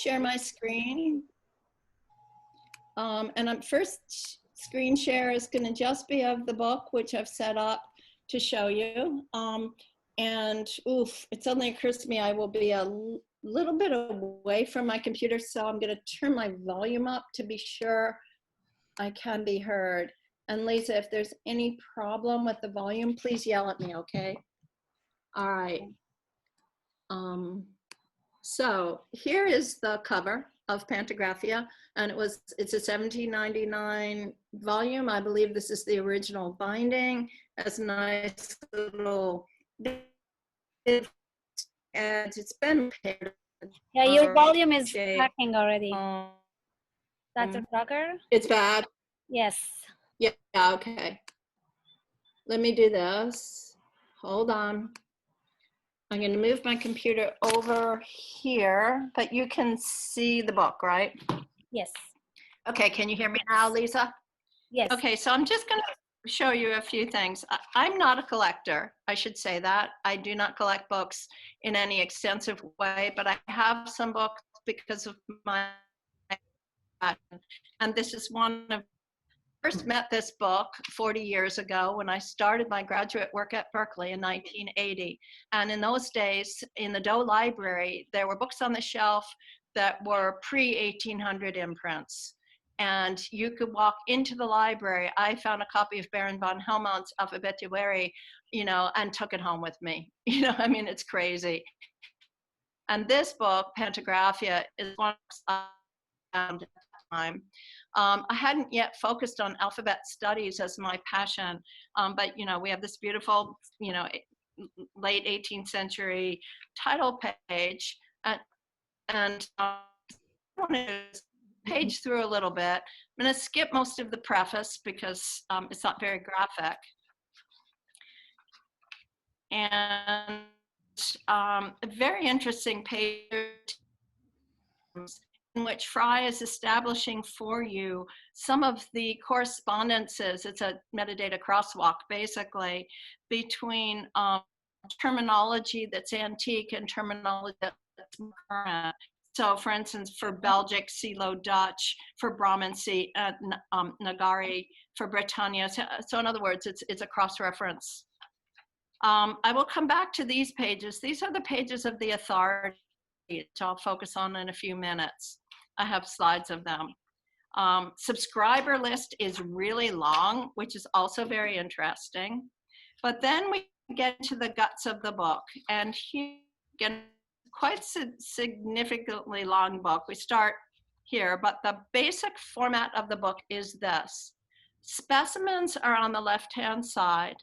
share my screen. And first screen share is going to just be of the book, which I've set up to show you. And oof, it suddenly occurs to me I will be a little bit away from my computer, so I'm going to turn my volume up to be sure I can be heard. And Lisa, if there's any problem with the volume, please yell at me, okay? All right. So here is the cover of Pantographia, and it's a 1799 volume. I believe this is the original binding. It's a nice little, and it's been repaired. Yeah, your volume is cracking already. Dr. Drucker? It's bad? Yes. Yeah, okay. Let me do this. Hold on. I'm going to move my computer over here, but you can see the book, right? Yes. Okay, can you hear me now, Lisa? Yes. Okay, so I'm just going to show you a few things. I'm not a collector, I should say that. I do not collect books in any extensive way, but I have some books because of my passion. And this is one of first met this book 40 years ago when I started my graduate work at Berkeley in 1980. And in those days, in the Doe Library, there were books on the shelf that were pre-1800 imprints. And you could walk into the library. I found a copy of Baron von Helmont's Alphabetiarii, you know, and took it home with me. You know, I mean, it's crazy. And this book, Pantographia, is one I found at the time. I hadn't yet focused on alphabet studies as my passion, but you know, we have this beautiful, you know, late 18th century title page, and I want to page through a little bit. I'm going to skip most of the preface because it's not very graphic. And a very interesting page in which Fry is establishing for you some of the correspondences. It's a metadata crosswalk, basically, between terminology that's antique and terminology that's current. So, for instance, for Belgic, Silo Dutch, for Brahmin, Nagari, for Britannia. So in other words, it's a cross-reference. I will come back to these pages. These are the pages of the authority, which I'll focus on in a few minutes. I have slides of them. Subscriber list is really long, which is also very interesting. But then we get to the guts of the book, and here again, quite significantly long book. We start here, but the basic format of the book is this. Specimens are on the left-hand side,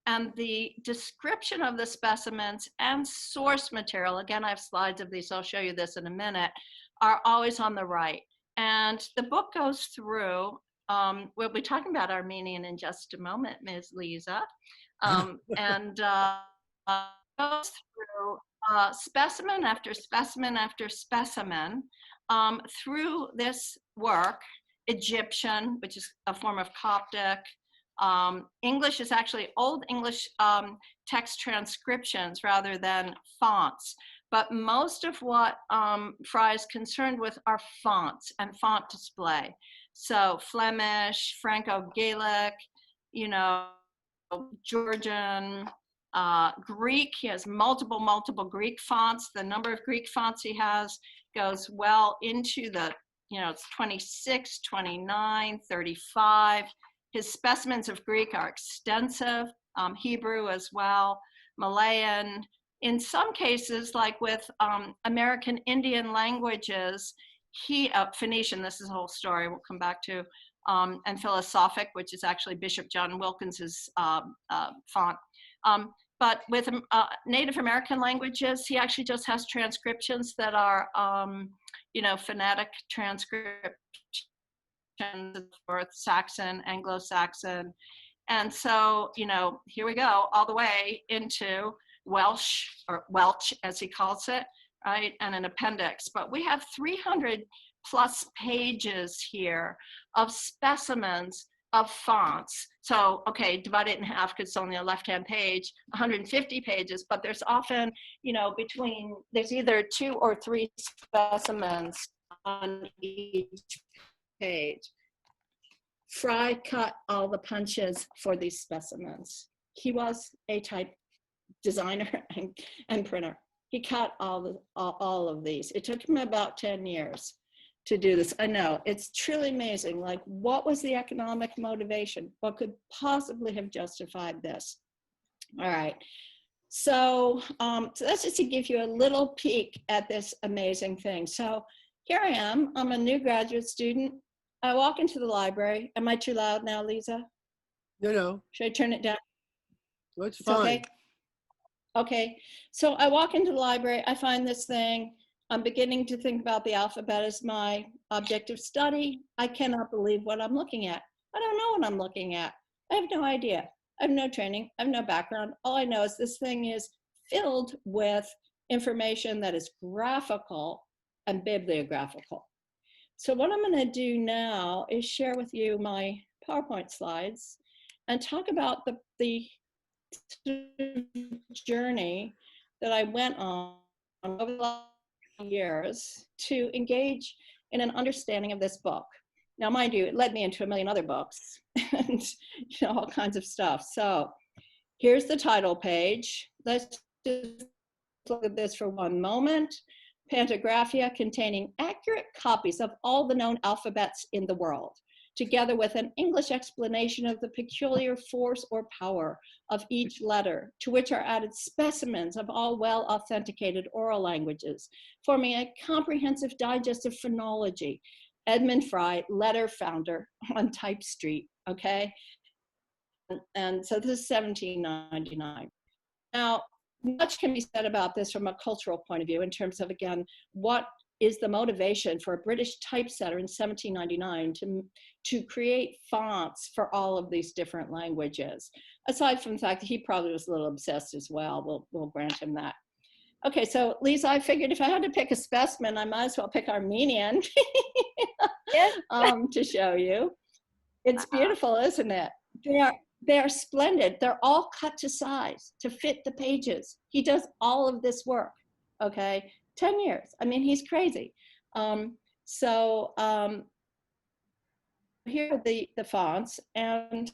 and the description of the specimens and source material, again, I have slides of these, so I'll show you this in a minute, are always on the right. And the book goes through, we'll be talking about Armenian in just a moment, Ms. Lisa, and goes through specimen after specimen after specimen through this work. Egyptian, which is a form of Coptic. English is actually Old English text transcriptions rather than fonts. But most of what Fry is concerned with are fonts and font display. So Flemish, Franco-Gaelic, you know, Georgian, Greek. He has multiple Greek fonts. The number of Greek fonts he has goes well into the, you know, it's 26, 29, 35. His specimens of Greek are extensive, Hebrew as well, Malayan. In some cases, like with American Indian languages, Phoenician, this is a whole story we'll come back to, and philosophic, which is actually Bishop John Wilkins's font. But with Native American languages, he actually just has transcriptions that are, you know, phonetic transcriptions for Saxon, Anglo-Saxon. And so, you know, here we go all the way into Welsh, or Welch as he calls it, right? And an appendix. But we have 300 plus pages here of specimens of fonts. So, okay, divide it in half because it's only a left-hand page, 150 pages, but there's often, you know, there's either 2 or 3 specimens on each page. Fry cut all the punches for these specimens. He was a type designer and printer. He cut all of these. It took him about 10 years to do this. I know, it's truly amazing. Like, what was the economic motivation? What could possibly have justified this? All right. So, so that's just to give you a little peek at this amazing thing. So here I am. I'm a new graduate student. I walk into the library. Am I too loud now, Lisa? No. Should I turn it down? No, it's fine. Okay. Okay. So I walk into the library. I find this thing. I'm beginning to think about the alphabet as my object of study. I cannot believe what I'm looking at. I don't know what I'm looking at. I have no idea. I have no training. I have no background. All I know is this thing is filled with information that is graphical and bibliographical. So what I'm going to do now is share with you my PowerPoint slides and talk about the journey that I went on over the last years to engage in an understanding of this book. Now, mind you, it led me into a million other books and all kinds of stuff. So here's the title page. Let's just look at this for one moment. Pantographia, containing accurate copies of all the known alphabets in the world, together with an English explanation of the peculiar force or power of each letter, to which are added specimens of all well-authenticated oral languages, forming a comprehensive digest of phonology. Edmund Fry, letter founder on Type Street, okay? And so this is 1799. Now, much can be said about this from a cultural point of view in terms of, again, what is the motivation for a British typesetter in 1799 to create fonts for all of these different languages, aside from the fact that he probably was a little obsessed as well. We'll grant him that. Okay, so Lisa, I figured if I had to pick a specimen, I might as well pick Armenian to show you. It's beautiful, isn't it? They are splendid. They're all cut to size to fit the pages. He does all of this work, okay? 10 years. I mean, he's crazy. Here are the fonts, and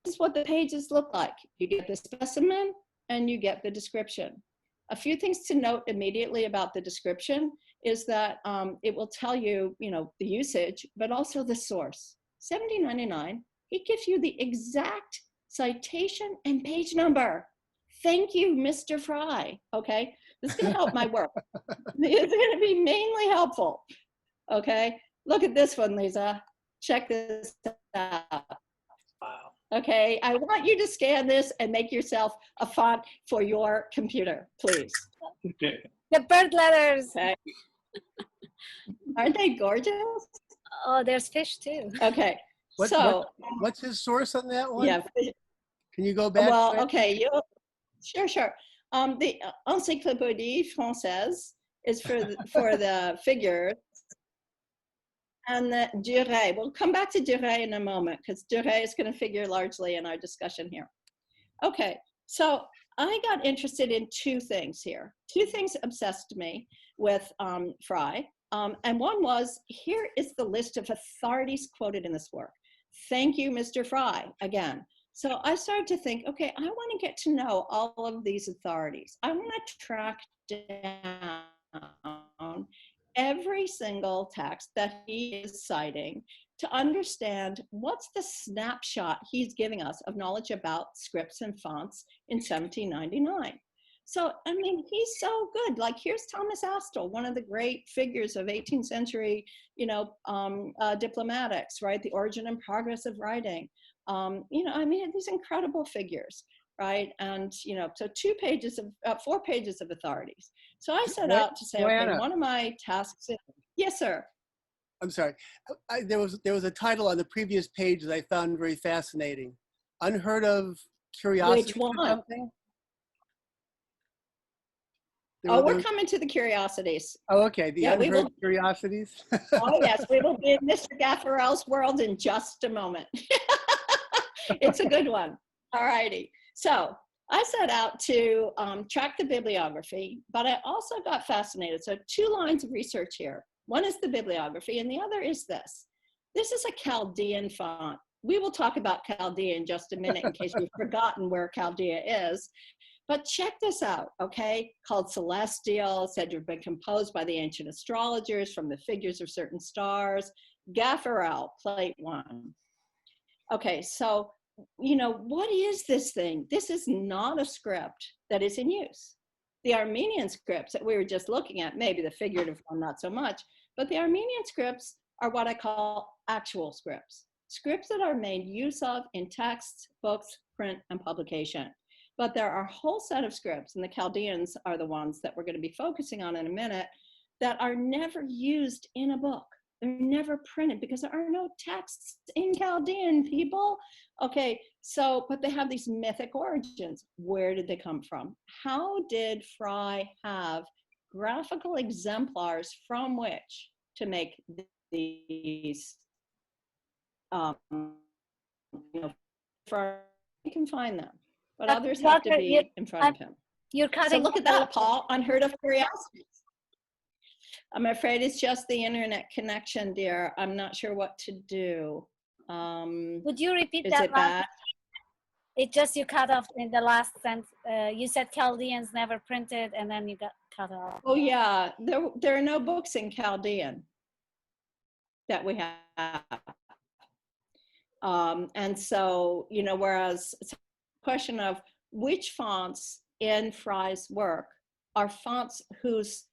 this is what the pages look like. You get the specimen and you get the description. A few things to note immediately about the description is that it will tell you, the usage, but also the source. 1799, he gives you the exact citation and page number. Thank you, Mr. Fry, okay? This is gonna help my work. It's gonna be mainly helpful, okay? Look at this one, Lisa. Check this out. Wow. Okay, I want you to scan this and make yourself a font for your computer, please. Okay. The bird letters. Okay. Aren't they gorgeous? Oh, there's fish too. Okay, What's his source on that one? yeah. Can you go back? Well, okay, sure. The Encyclopédie Française is for the figures, and the durée. We'll come back to durée in a moment because durée is going to figure largely in our discussion here. Okay, so I got interested in two things here. Two things obsessed me with Fry, and one was, here is the list of authorities quoted in this work. Thank you, Mr. Fry, again. So I started to think, okay, I want to get to know all of these authorities. I want to track down every single text that he is citing to understand what's the snapshot he's giving us of knowledge about scripts and fonts in 1799. So, I mean, he's so good. Like, here's Thomas Astle, one of the great figures of 18th century, diplomatics, right? The origin and progress of writing. I mean, these incredible figures, right? And, so 4 pages of authorities. So I set out to say, Johanna. okay, one of my tasks, yes, sir. I'm sorry. There was a title on the previous page that I found very fascinating. Unheard of curiosity. Which one? Or something? Oh, we're coming to the curiosities. Oh, okay. The Yeah, we unheard will. curiosities. Oh, yes, we will be in Mr. Gaffarel's world in just a moment. It's a good one. All righty. So I set out to track the bibliography, but I also got fascinated. So 2 lines of research here. One is the bibliography, and the other is this. This is a Chaldean font. We will talk about Chaldea in just a minute in case you've forgotten where Chaldea is. But check this out, okay? Called celestial, said to have been composed by the ancient astrologers from the figures of certain stars. Gaffarel, plate 1. Okay, so, you know, what is this thing? This is not a script that is in use. The Armenian scripts that we were just looking at, maybe the figurative one, not so much, but the Armenian scripts are what I call actual scripts. Scripts that are made use of in texts, books, print, and publication. But there are a whole set of scripts, and the Chaldeans are the ones that we're going to be focusing on in a minute, that are never used in a book. They're never printed because there are no texts in Chaldean, people. Okay, so, but they have these mythic origins. Where did they come from? How did Fry have graphical exemplars from which to make these, you know, you can find them, but others have to be in front of him. You're cutting. So look at that, Paul, unheard of curiosities. I'm afraid it's just the internet connection, dear. I'm not sure what to do. Would you repeat is that it bad? It just, you cut off in the last sentence. You said Chaldeans never printed, and then you got cut off. Oh yeah, there are no books in Chaldean that we have. And so, you know, whereas it's a question of which fonts in Fry's work are fonts whose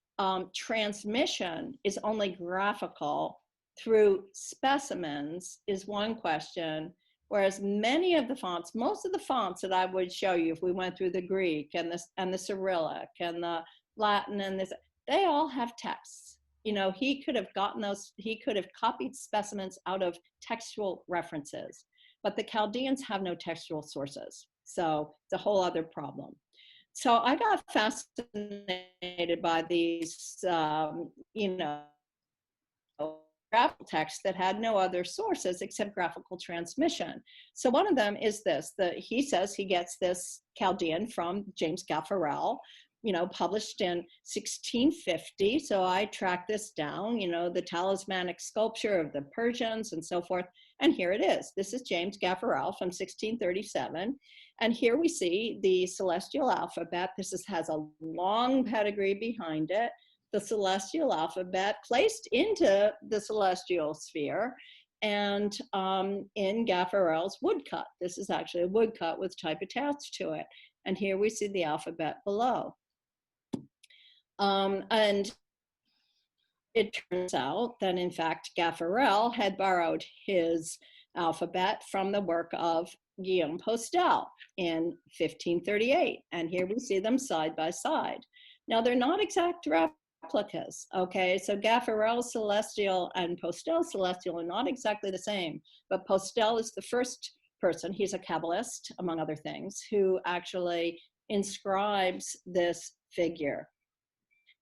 transmission is only graphical through specimens is one question, whereas many of the fonts, most of the fonts that I would show you if we went through the Greek and the Cyrillic and the Latin and this, they all have texts. You know, he could have gotten those, he could have copied specimens out of textual references, but the Chaldeans have no textual sources. So it's a whole other problem. So I got fascinated by these, you know, graphical texts that had no other sources except graphical transmission. So one of them is this, he says he gets this Chaldean from James Gaffarel, you know, published in 1650. So I tracked this down, you know, the talismanic sculpture of the Persians and so forth. And here it is. This is James Gaffarel from 1637. And here we see the celestial alphabet. This has a long pedigree behind it. The celestial alphabet placed into the celestial sphere and in Gaffarel's woodcut. This is actually a woodcut with type attached to it. And here we see the alphabet below. And it turns out that in fact Gaffarel had borrowed his alphabet from the work of Guillaume Postel in 1538. And here we see them side by side. Now they're not exact replicas, okay? So Gaffarel's celestial and Postel's celestial are not exactly the same, but Postel is the first person, he's a Kabbalist, among other things, who actually inscribes this figure.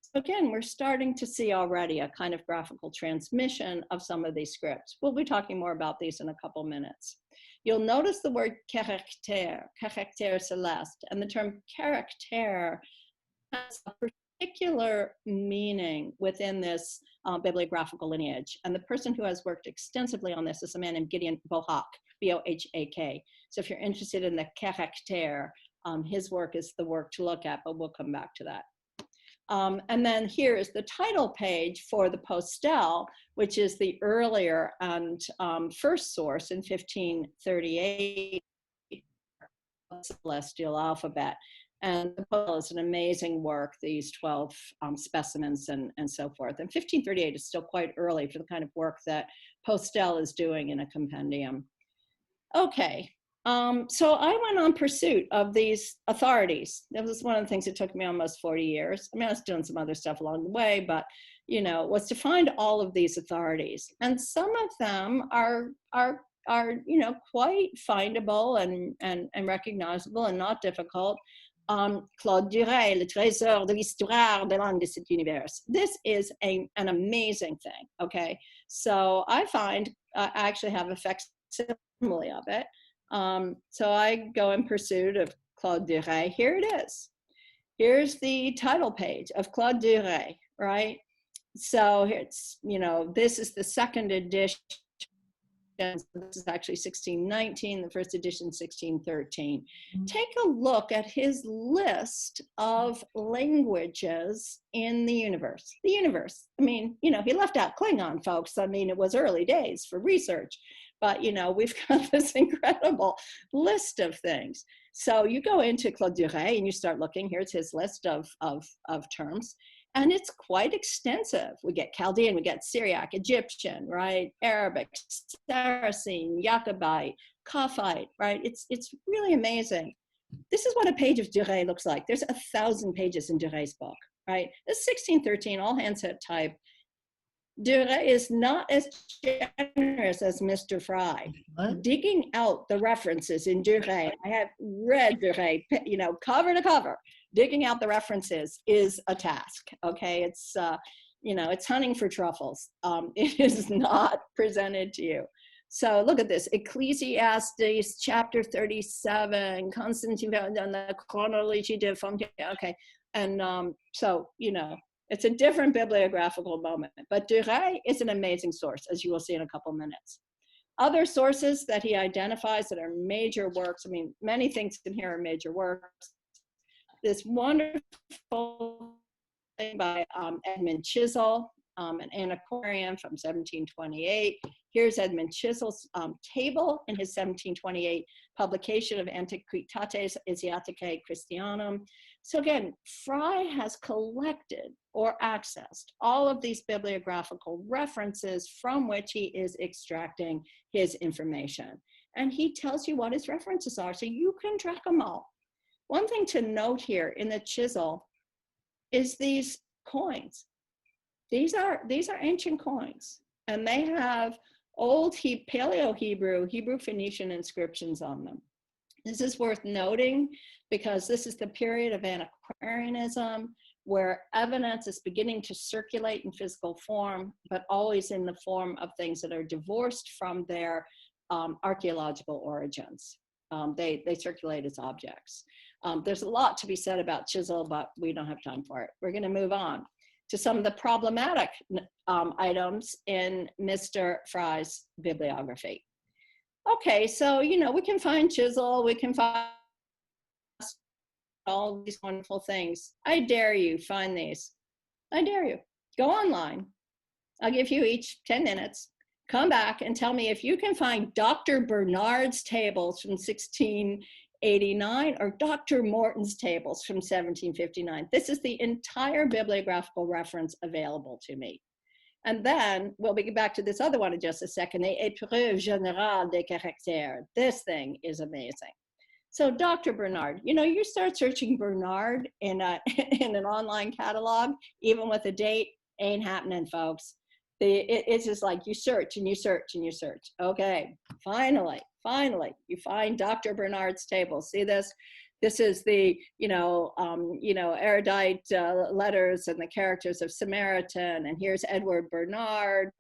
So again, we're starting to see already a kind of graphical transmission of some of these scripts. We'll be talking more about these in a couple minutes. You'll notice the word caractère céleste, and the term caractère has a particular meaning within this bibliographical lineage. And the person who has worked extensively on this is a man named Gideon Bohak, B-O-H-A-K. So if you're interested in the caractère, his work is the work to look at, but we'll come back to that. And then here is the title page for the Postel, which is the earlier and first source in 1538, celestial alphabet. And the Postel is an amazing work, these 12 specimens and so forth. And 1538 is still quite early for the kind of work that Postel is doing in a compendium. Okay. So I went on pursuit of these authorities. That was one of the things that took me almost 40 years. I mean, I was doing some other stuff along the way, but, you know, was to find all of these authorities. And some of them are you know, quite findable and recognizable and not difficult. Claude de Gray, Le Trésor de l'Histoire des langues de cet univers. This is an amazing thing, okay? So I find, I actually have a facsimile of it. So I go in pursuit of Claude de Gray. Here it is. Here's the title page of Claude de Gray, right? So it's, you know, this is the second edition. This is actually 1619, the first edition 1613. Take a look at his list of languages in the universe. The universe, I mean, you know, he left out Klingon, folks. I mean, it was early days for research, but, you know, we've got this incredible list of things. So you go into Claude de Gray and you start looking, here's his list of terms. And it's quite extensive. We get Chaldean, we get Syriac, Egyptian, right? Arabic, Saracen, Jacobite, Kaphite, right? It's really amazing. This is what a page of de Gray looks like. There's 1,000 pages in de Gray's book, right? This is 1613, all handset type. De Gray is not as generous as Mr. Fry. What? Digging out the references in de Gray, I have read de Gray, you know, cover to cover. Digging out the references is a task, okay? It's, you know, it's hunting for truffles. It is not presented to you. So look at this, Ecclesiastes chapter 37, Constantine on the chronology de Fontaine, okay. And so, you know, it's a different bibliographical moment, but de Gray is an amazing source, as you will see in a couple minutes. Other sources that he identifies that are major works, I mean, many things in here are major works. This wonderful thing by Edmund Chisel, an antiquarian from 1728. Here's Edmund Chisel's table in his 1728 publication of Antiquitates Asiaticae Christianum. So again, Fry has collected or accessed all of these bibliographical references from which he is extracting his information. And he tells you what his references are, so you can track them all. One thing to note here in the Chisel is these coins. These are ancient coins, and they have old Paleo-Hebrew, Hebrew-Phoenician inscriptions on them. This is worth noting because this is the period of antiquarianism where evidence is beginning to circulate in physical form, but always in the form of things that are divorced from their archaeological origins. They circulate as objects. There's a lot to be said about Chisel, but we don't have time for it. We're going to move on to some of the problematic items in Mr. Fry's bibliography. Okay, so, you know, we can find Chisel, we can find all these wonderful things. I dare you find these. I dare you. Go online. I'll give you each 10 minutes. Come back and tell me if you can find Dr. Bernard's tables from 1689 or Dr. Morton's tables from 1759. This is the entire bibliographical reference available to me. And then we'll get back to this other one in just a second, the Épreuve générale des caractères. This thing is amazing. So Dr. Bernard, you know, you start searching Bernard in an online catalog, even with a date, ain't happening, folks. It's just like you search and you search and you search. Okay, finally, you find Dr. Bernard's table. See this? This is the, erudite letters and the characters of Samaritan. And here's Edward Bernard,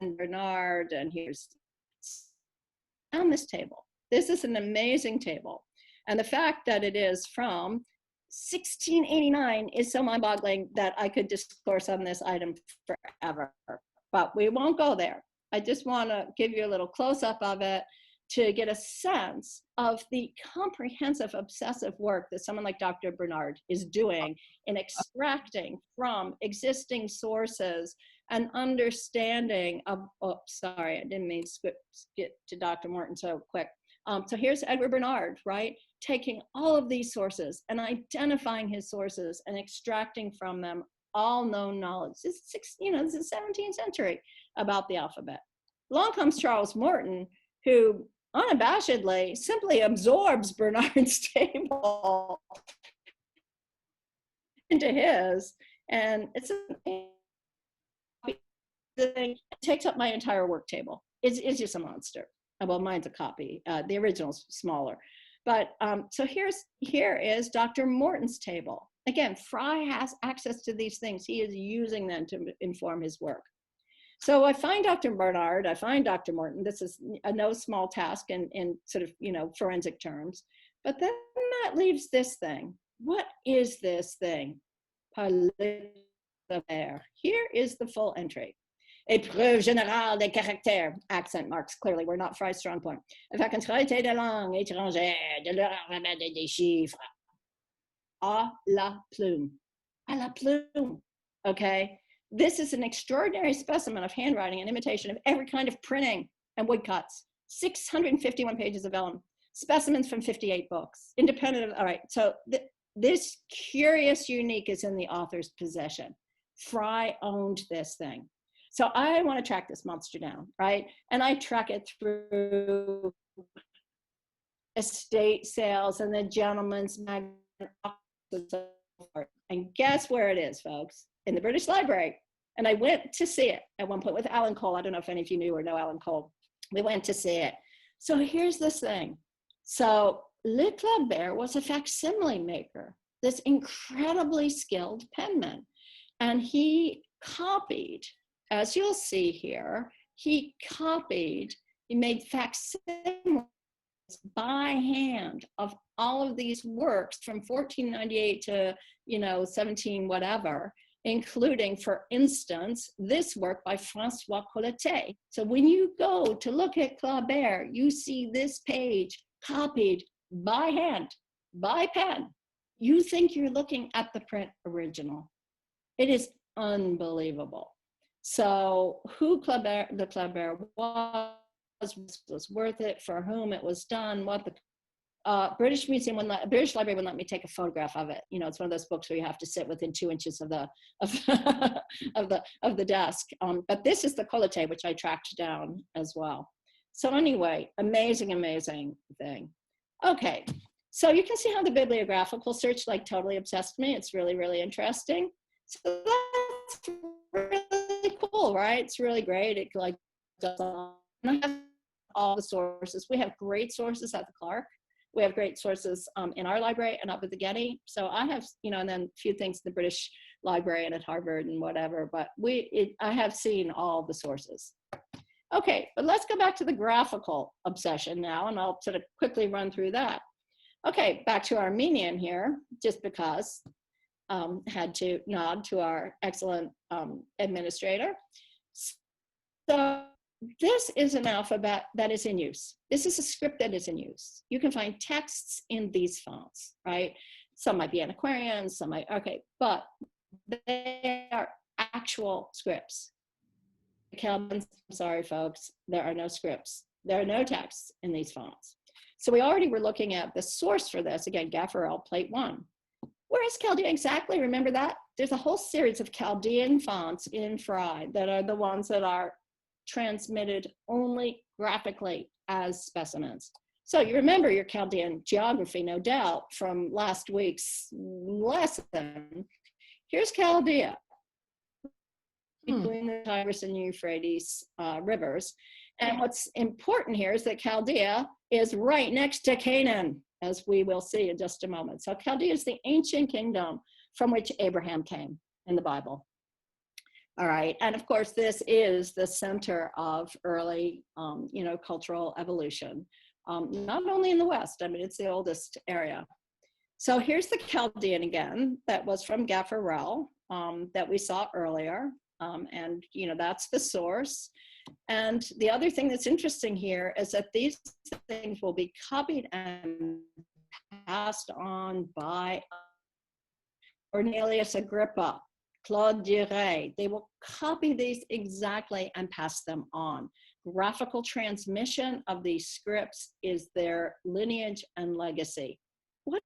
and here's on this table. This is an amazing table. And the fact that it is from 1689 is so mind-boggling that I could discourse on this item forever, but we won't go there. I just want to give you a little close-up of it to get a sense of the comprehensive obsessive work that someone like Dr. Bernard is doing in extracting from existing sources an understanding of, oh, sorry, I didn't mean to skip to Dr. Morton so quick. So here's Edward Bernard, right? Taking all of these sources and identifying his sources and extracting from them all known knowledge. This is, this is the 17th century about the alphabet. Along comes Charles Morton, who unabashedly simply absorbs Bernard's table into his, and it takes up my entire work table. It's just a monster. Well, mine's a copy. The original's smaller. But so here is Dr. Morton's table. Again, Fry has access to these things. He is using them to inform his work. So I find Dr. Bernard, I find Dr. Morton. This is a no small task in sort of, forensic terms. But then that leaves this thing. What is this thing? Here is the full entry. Épreuve générale des caractères, accent marks, clearly we're not Fry's strong point. Faculté de langue étrangère, de leur des chiffres. À la plume. À la plume. Okay? This is an extraordinary specimen of handwriting and imitation of every kind of printing and woodcuts. 651 pages of vellum. Specimens from 58 books. Independent of, all right, so this curious unique is in the author's possession. Fry owned this thing. So I want to track this monster down, right? And I track it through estate sales and the gentleman's magazine and so forth. And guess where it is, folks? In the British Library. And I went to see it at one point with Alan Cole. I don't know if any of you knew or know Alan Cole. We went to see it. So here's this thing. So Le Clabert was a facsimile maker, this incredibly skilled penman. And he copied, as you'll see here, he made facsimiles by hand of all of these works from 1498 to 17 whatever, including, for instance, this work by Francois Colletet. So when you go to look at Clabert, you see this page copied by hand, by pen. You think you're looking at the print original. It is unbelievable. So who the Clabert was worth it, for whom it was done, what the British Library wouldn't let me take a photograph of it. It's one of those books where you have to sit within 2 inches of the of the desk. But this is the Colletet, which I tracked down as well. So anyway, amazing thing. Okay, so you can see how the bibliographical search totally obsessed me. It's really, really interesting. So that's really cool, right? It's really great. It does all the sources. We have great sources at the Clark. We have great sources in our library and up at the Getty. So I have, and then a few things in the British Library and at Harvard and whatever, but I have seen all the sources. Okay, but let's go back to the graphical obsession now, and I'll sort of quickly run through that. Okay, back to Armenian here, just because had to nod to our excellent administrator. So this is an alphabet that is in use. This is a script that is in use. You can find texts in these fonts, right? Some might be antiquarian, some might, okay, but they are actual scripts. I'm sorry, folks, there are no scripts. There are no texts in these fonts. So we already were looking at the source for this, again, Gaffarel, plate 1. Where is Chaldean exactly? Remember that? There's a whole series of Chaldean fonts in Fry that are the ones that are transmitted only graphically as specimens. So you remember your Chaldean geography, no doubt, from last week's lesson. Here's Chaldea, between the Tigris and Euphrates rivers. And what's important here is that Chaldea is right next to Canaan, as we will see in just a moment. So Chaldea is the ancient kingdom from which Abraham came in the Bible. All right, and of course, this is the center of early, cultural evolution, not only in the West, I mean, it's the oldest area. So here's the Chaldean again, that was from Gaffarel, that we saw earlier, and, that's the source. And the other thing that's interesting here is that these things will be copied and passed on by Cornelius Agrippa, Claude de Gray. They will copy these exactly and pass them on. Graphical transmission of these scripts is their lineage and legacy. What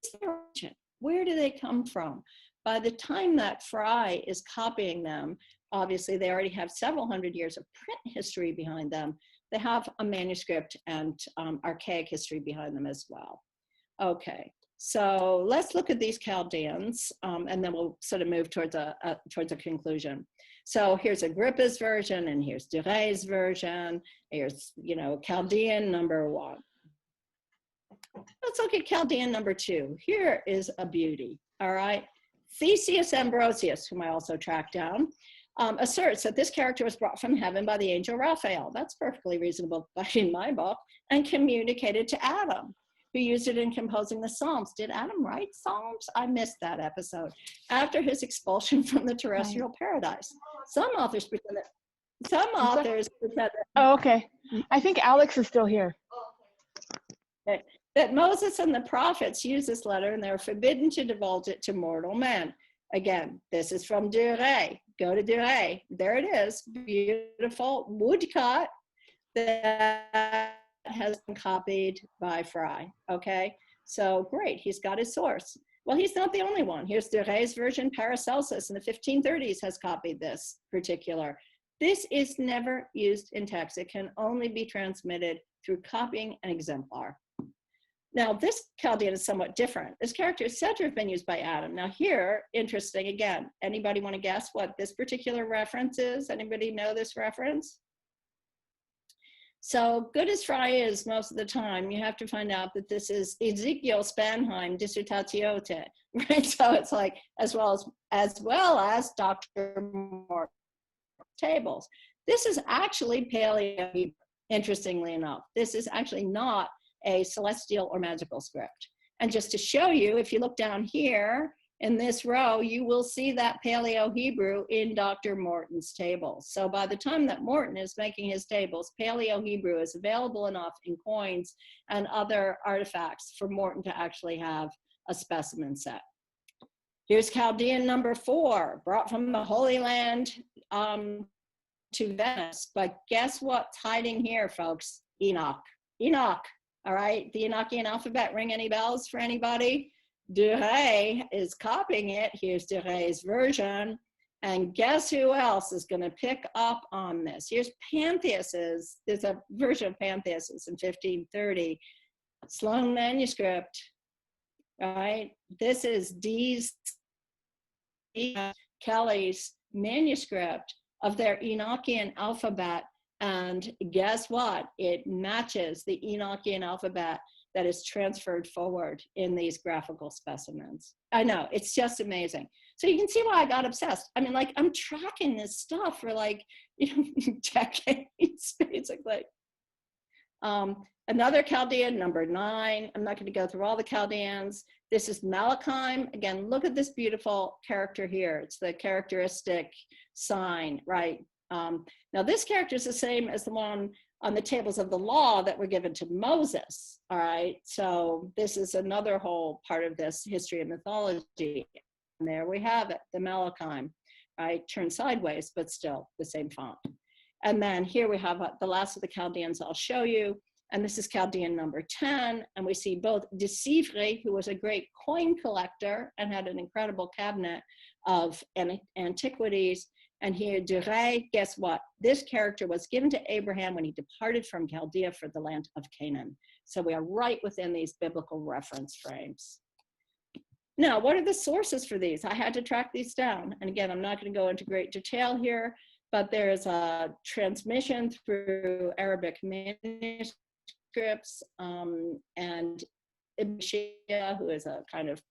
is their origin? Where do they come from? By the time that Fry is copying them, obviously they already have several hundred years of print history behind them. They have a manuscript and archaic history behind them as well. Okay. So let's look at these Chaldeans, and then we'll sort of move towards a conclusion. So here's Agrippa's version, and here's de Gray's version. Here's, Chaldean number 1. Let's look at Chaldean number 2. Here is a beauty, all right? Theseus Ambrosius, whom I also tracked down, asserts that this character was brought from heaven by the angel Raphael. That's perfectly reasonable in my book, and communicated to Adam, who used it in composing the Psalms. Did Adam write Psalms? I missed that episode. After his expulsion from the terrestrial paradise. Some authors pretend that, Oh, okay. I think Alex is still here. that Moses and the prophets use this letter and they're forbidden to divulge it to mortal men. Again, this is from de Gray. Go to de Gray. There it is. Beautiful woodcut that has been copied by Fry. Okay, so great. He's got his source. Well, he's not the only one. Here's de Gray's version. Paracelsus in the 1530s has copied this particular. This is never used in text. It can only be transmitted through copying an exemplar. Now, this Chaldean is somewhat different. This character is said to have been used by Adam. Now here, interesting again, anybody want to guess what this particular reference is? Anybody know this reference? So good as Fry is most of the time, you have to find out that this is Ezekiel Spanheim Dissertatiote, right? So it's like, as well as Dr. Morton Tables. This is actually Paleo, interestingly enough. This is actually not a celestial or magical script. And just to show you, if you look down here in this row, you will see that Paleo Hebrew in Dr. Morton's tables. So by the time that Morton is making his tables, Paleo Hebrew is available enough in coins and other artifacts for Morton to actually have a specimen set. Here's Chaldean number 4, brought from the Holy Land to Venice. But guess what's hiding here, folks? Enoch. Enoch. All right, the Enochian alphabet, ring any bells for anybody? De Gray is copying it. Here's de Gray's version. And guess who else is going to pick up on this? Here's Pantheus's. There's a version of Pantheus's in 1530. Sloan manuscript, right? This is Kelly's manuscript of their Enochian alphabet. And guess what? It matches the Enochian alphabet that is transferred forward in these graphical specimens. I know, it's just amazing. So you can see why I got obsessed. I mean, like, I'm tracking this stuff for like, decades, basically. Another Chaldean, number 9. I'm not going to go through all the Chaldeans. This is Malachim. Again, look at this beautiful character here. It's the characteristic sign, right? Now this character is the same as the one on the tables of the law that were given to Moses, all right? So this is another whole part of this history of mythology. And there we have it, the Malachim, right? Turned sideways, but still the same font. And then here we have the last of the Chaldeans I'll show you. And this is Chaldean number 10. And we see both de Sivry, who was a great coin collector and had an incredible cabinet of antiquities. And here, de Gray, guess what? This character was given to Abraham when he departed from Chaldea for the land of Canaan. So we are right within these biblical reference frames. Now, what are the sources for these? I had to track these down. And again, I'm not going to go into great detail here, but there is a transmission through Arabic manuscripts and Ibn Shia, who is a kind of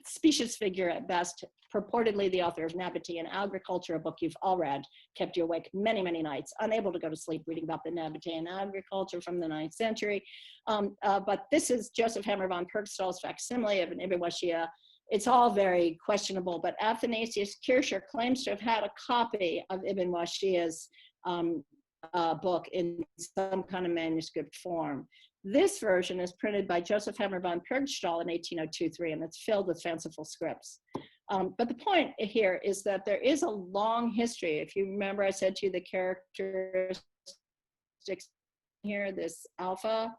specious figure at best, purportedly the author of Nabatean Agriculture, a book you've all read, kept you awake many, many nights, unable to go to sleep reading about the Nabatean Agriculture from the 9th century. But this is Joseph Hammer von Purgstall's facsimile of an Ibn Washia. It's all very questionable, but Athanasius Kircher claims to have had a copy of Ibn Washia's book in some kind of manuscript form. This version is printed by Joseph Hammer von Purgstall in 1802-3, and it's filled with fanciful scripts. But the point here is that there is a long history. If you remember, I said to you the characteristics here, this alpha,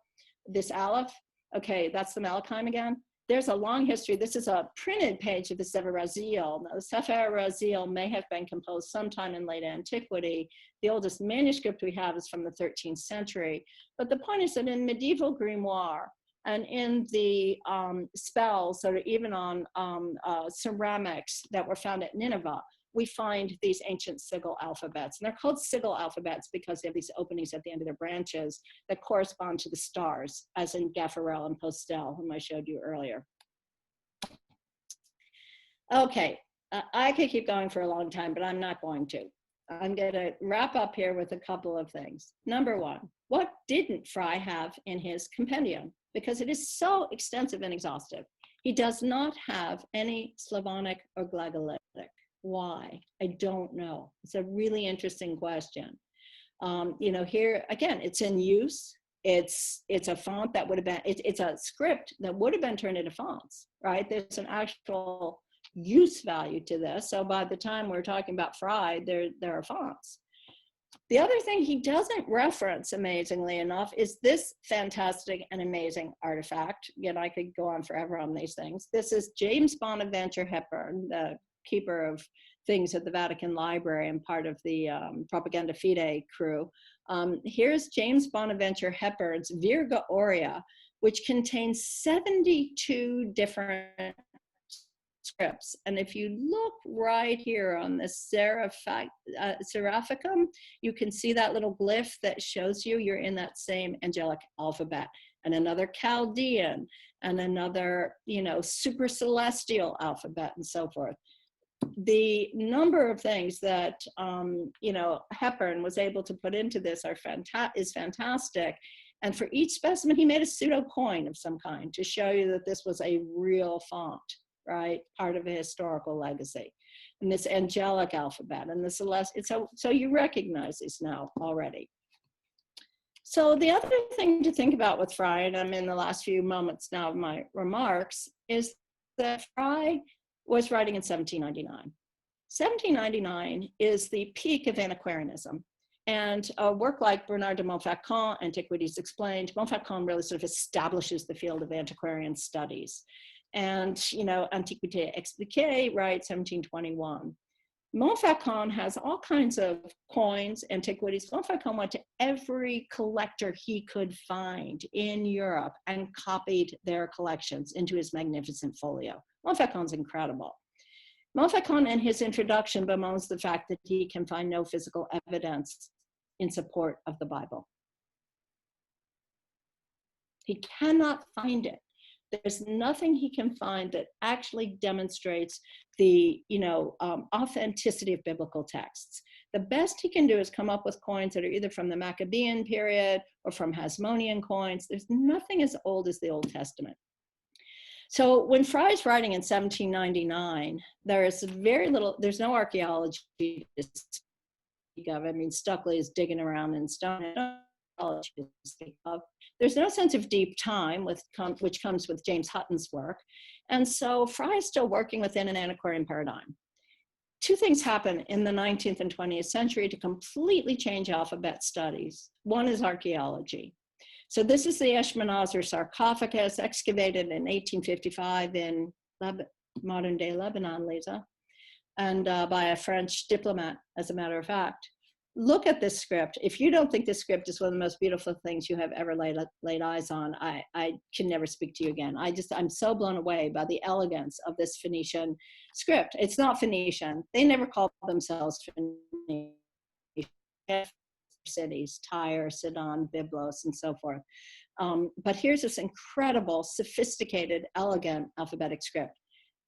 this aleph. Okay, that's the Malachim again. There's a long history. This is a printed page of the Sefer Raziel. Now, the Sefer Raziel may have been composed sometime in late antiquity. The oldest manuscript we have is from the 13th century. But the point is that in medieval grimoire and in the spells that are even on ceramics that were found at Nineveh, we find these ancient sigil alphabets. And they're called sigil alphabets because they have these openings at the end of their branches that correspond to the stars, as in Gaffarel and Postel, whom I showed you earlier. Okay, I could keep going for a long time, but I'm not going to. I'm going to wrap up here with a couple of things. Number one, what didn't Fry have in his compendium? Because it is so extensive and exhaustive. He does not have any Slavonic or Glagolitic. Why? I don't know. It's a really interesting question. You know, here again, it's in use. It's a font that would have been, it's a script that would have been turned into fonts, right? There's an actual use value to this. So by the time we're talking about Fry, there are fonts. The other thing he doesn't reference, amazingly enough, is this fantastic and amazing artifact. Again, I could go on forever on these things. This is James Bonaventure Hepburn, the keeper of things at the Vatican Library and part of the Propaganda Fide crew. Here's James Bonaventure Hepburn's Virga Aurea, which contains 72 different scripts. And if you look right here on the Seraphicum, you can see that little glyph that shows you you're in that same angelic alphabet, and another Chaldean, and another, you know, super celestial alphabet, and so forth. The number of things that, you know, Hepburn was able to put into this is fantastic. And for each specimen, he made a pseudo coin of some kind to show you that this was a real font, right? Part of a historical legacy. And this angelic alphabet and the celestial, so you recognize this now already. So the other thing to think about with Fry, and I'm in the last few moments now of my remarks, is that Fry was writing in 1799. 1799 is the peak of antiquarianism. And a work like Bernard de Montfaucon, Antiquities Explained, Montfaucon really sort of establishes the field of antiquarian studies. And, you know, Antiquité Expliquée, right, 1721. Montfaucon has all kinds of coins, antiquities. Montfaucon went to every collector he could find in Europe and copied their collections into his magnificent folio. Montfaucon's incredible. Montfaucon, in his introduction, bemoans the fact that he can find no physical evidence in support of the Bible. He cannot find it. There's nothing he can find that actually demonstrates the, you know, authenticity of biblical texts. The best he can do is come up with coins that are either from the Maccabean period or from Hasmonean coins. There's nothing as old as the Old Testament. So when Fry's writing in 1799, there is very little, there's no archaeology to speak of. I mean, Stuckley is digging around in stone. To speak of. There's no sense of deep time, which comes with James Hutton's work. And so Fry is still working within an antiquarian paradigm. Two things happen in the 19th and 20th century to completely change alphabet studies. One is archaeology. So this is the Eshmanazar sarcophagus excavated in 1855 in modern day Lebanon, Lisa, and by a French diplomat, as a matter of fact. Look at this script. If you don't think this script is one of the most beautiful things you have ever laid eyes on, I can never speak to you again. I'm so blown away by the elegance of this Phoenician script. It's not Phoenician. They never called themselves Phoenician cities, Tyre, Sidon, Byblos, and so forth. But here's this incredible, sophisticated, elegant alphabetic script.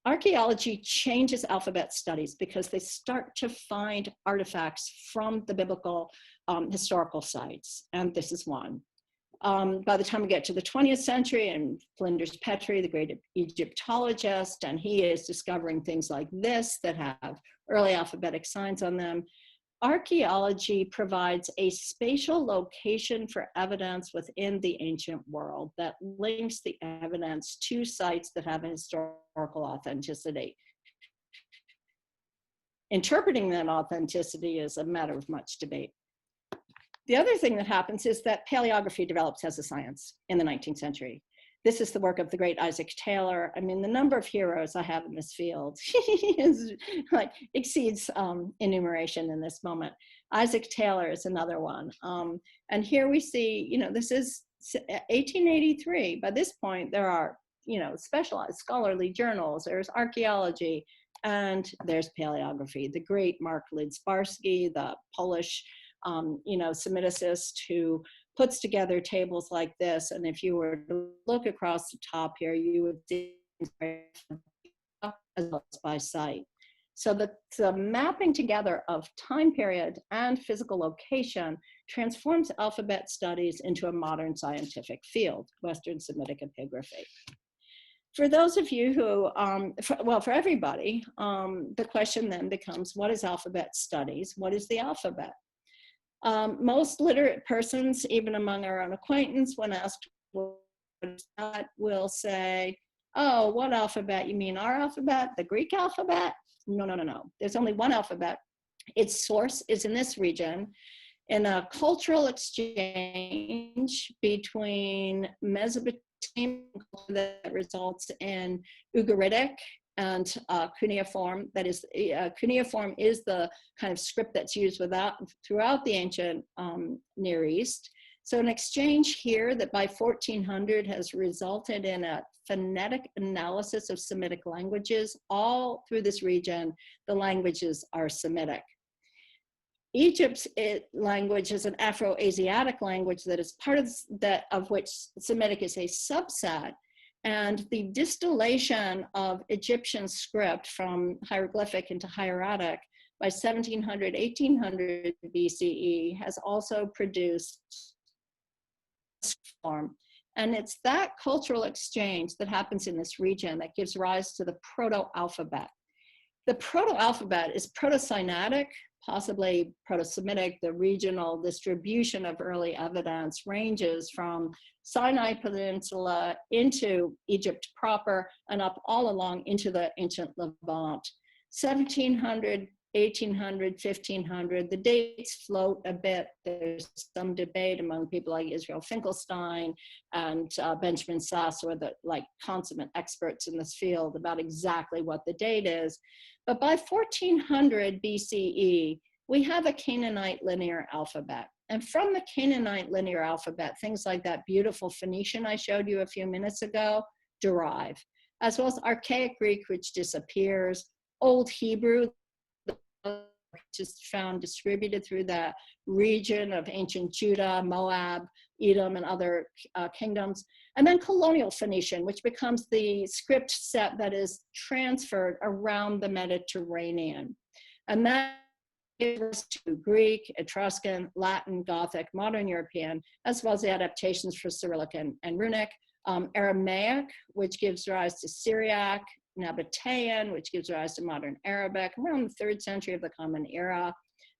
Archaeology changes alphabet studies because they start to find artifacts from the biblical historical sites, and this is one. By the time we get to the 20th century, and Flinders Petrie, the great Egyptologist, and he is discovering things like this that have early alphabetic signs on them. Archaeology provides a spatial location for evidence within the ancient world that links the evidence to sites that have a historical authenticity. Interpreting that authenticity is a matter of much debate. The other thing that happens is that paleography develops as a science in the 19th century. This is the work of the great Isaac Taylor. I mean, the number of heroes I have in this field is like exceeds enumeration in this moment. Isaac Taylor is another one. And here we see, you know, this is 1883. By this point, there are, you know, specialized scholarly journals. There's archaeology. And there's paleography, the great Mark Lidzbarski, the Polish, Semiticist who puts together tables like this. And if you were to look across the top here, you would see as well as by site. So the mapping together of time period and physical location transforms alphabet studies into a modern scientific field, Western Semitic epigraphy. For those of you who, for everybody, the question then becomes, what is alphabet studies? What is the alphabet? Most literate persons, even among our own acquaintance, when asked what is that, will say, oh, what alphabet? You mean our alphabet, the Greek alphabet? No, no, no, no. There's only one alphabet. Its source is in this region, in a cultural exchange between Mesopotamian that results in Ugaritic and cuneiform. That is, cuneiform is the kind of script that's used throughout the ancient Near East. So an exchange here that by 1400 has resulted in a phonetic analysis of Semitic languages. All through this region, the languages are Semitic. Egypt's language is an Afro-Asiatic language that is part of which Semitic is a subset. And the distillation of Egyptian script from hieroglyphic into hieratic by 1700, 1800 BCE has also produced form. And it's that cultural exchange that happens in this region that gives rise to the proto-alphabet. The proto-alphabet is proto-Sinaitic, possibly Proto-Semitic. The regional distribution of early evidence ranges from Sinai Peninsula into Egypt proper and up all along into the ancient Levant. 1700, 1800, 1500, the dates float a bit. There's some debate among people like Israel Finkelstein and Benjamin Sass, who are the consummate experts in this field about exactly what the date is. But by 1400 BCE, we have a Canaanite linear alphabet. And from the Canaanite linear alphabet, things like that beautiful Phoenician I showed you a few minutes ago derive, as well as Archaic Greek, which disappears, Old Hebrew, which is found distributed through that region of ancient Judah, Moab, Edom, and other kingdoms. And then Colonial Phoenician, which becomes the script set that is transferred around the Mediterranean. And that gives to Greek, Etruscan, Latin, Gothic, Modern European, as well as the adaptations for Cyrillic and Runic, Aramaic, which gives rise to Syriac, Nabatean, which gives rise to modern Arabic, around the 3rd century of the Common Era,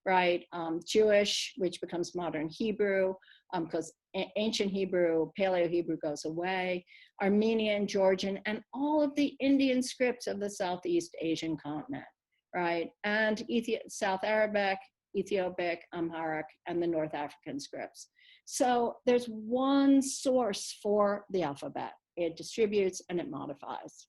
right? Jewish, which becomes modern Hebrew, because ancient Hebrew, Paleo-Hebrew goes away, Armenian, Georgian, and all of the Indian scripts of the Southeast Asian continent, right? And South Arabic, Ethiopic, Amharic, and the North African scripts. So there's one source for the alphabet. It distributes and it modifies.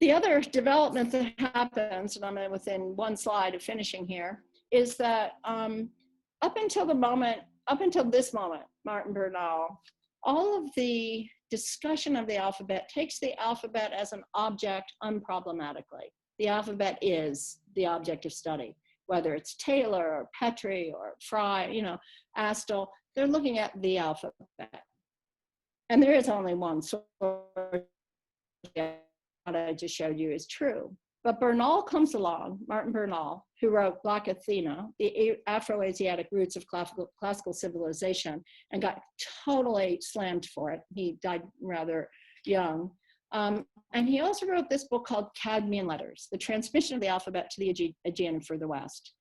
The other development that happens, and I'm within one slide of finishing here, is that up until this moment, Martin Bernal, all of the discussion of the alphabet takes the alphabet as an object unproblematically. The alphabet is the object of study, whether it's Taylor or Petrie or Fry, Astle, they're looking at the alphabet. And there is only one source. What I just showed you is true. But Bernal comes along, Martin Bernal, who wrote Black Athena, the Afro-Asiatic roots of classical civilization, and got totally slammed for it. He died rather young. And he also wrote this book called Cadmean Letters, the transmission of the alphabet to the Aegean and further west.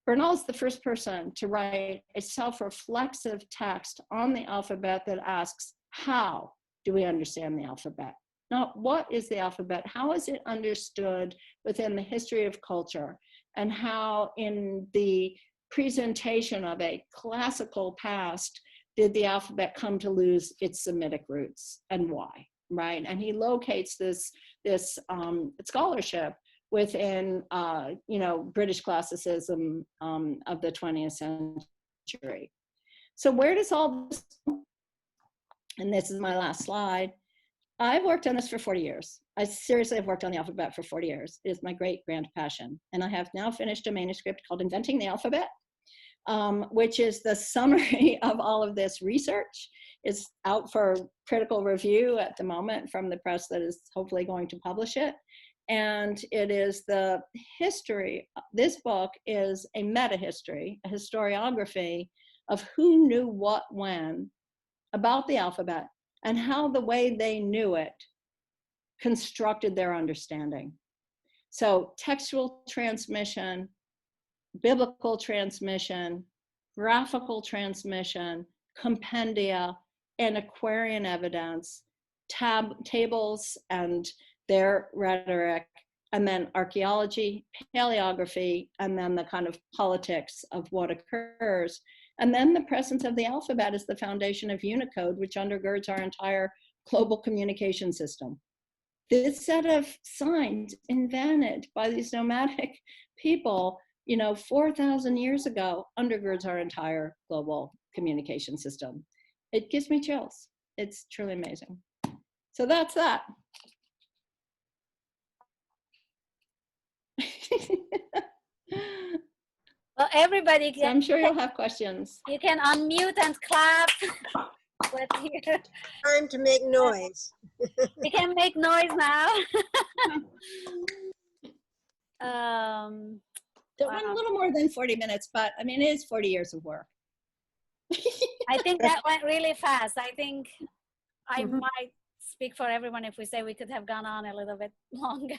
Bernal is the first person to write a self-reflexive text on the alphabet that asks, how do we understand the alphabet? Not what is the alphabet, how is it understood within the history of culture, and how in the presentation of a classical past did the alphabet come to lose its Semitic roots, and why, right? And he locates this scholarship within British classicism of the 20th century. So where does all this, and this is my last slide, I've worked on this for 40 years. I seriously have worked on the alphabet for 40 years. It is my great grand passion. And I have now finished a manuscript called Inventing the Alphabet, which is the summary of all of this research. It's out for critical review at the moment from the press that is hopefully going to publish it. And it is the history. This book is a meta-history, a historiography of who knew what when about the alphabet and how the way they knew it constructed their understanding. So textual transmission, biblical transmission, graphical transmission, compendia, antiquarian evidence, tables and their rhetoric, and then archaeology, paleography, and then the kind of politics of what occurs. And then the presence of the alphabet is the foundation of Unicode, which undergirds our entire global communication system. This set of signs invented by these nomadic people, 4,000 years ago, undergirds our entire global communication system. It gives me chills. It's truly amazing. So that's that. Well, everybody So I'm sure you'll have questions. You can unmute and clap. Time to make noise. We can make noise now. It went a little more than 40 minutes, but I mean, it is 40 years of work. I think that went really fast. I think I might speak for everyone if we say we could have gone on a little bit longer.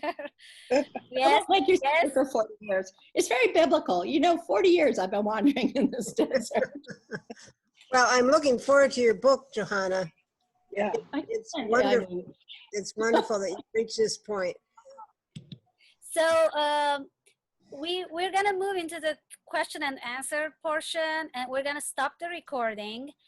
Yes, Like you're yes. for 40 years. It's very biblical. 40 years I've been wandering in this desert. Well, I'm looking forward to your book, Johanna. Yeah. It's Yeah, I wonderful. mean, It's wonderful that you reached this point. So we're gonna move into the question and answer portion, and we're gonna stop the recording.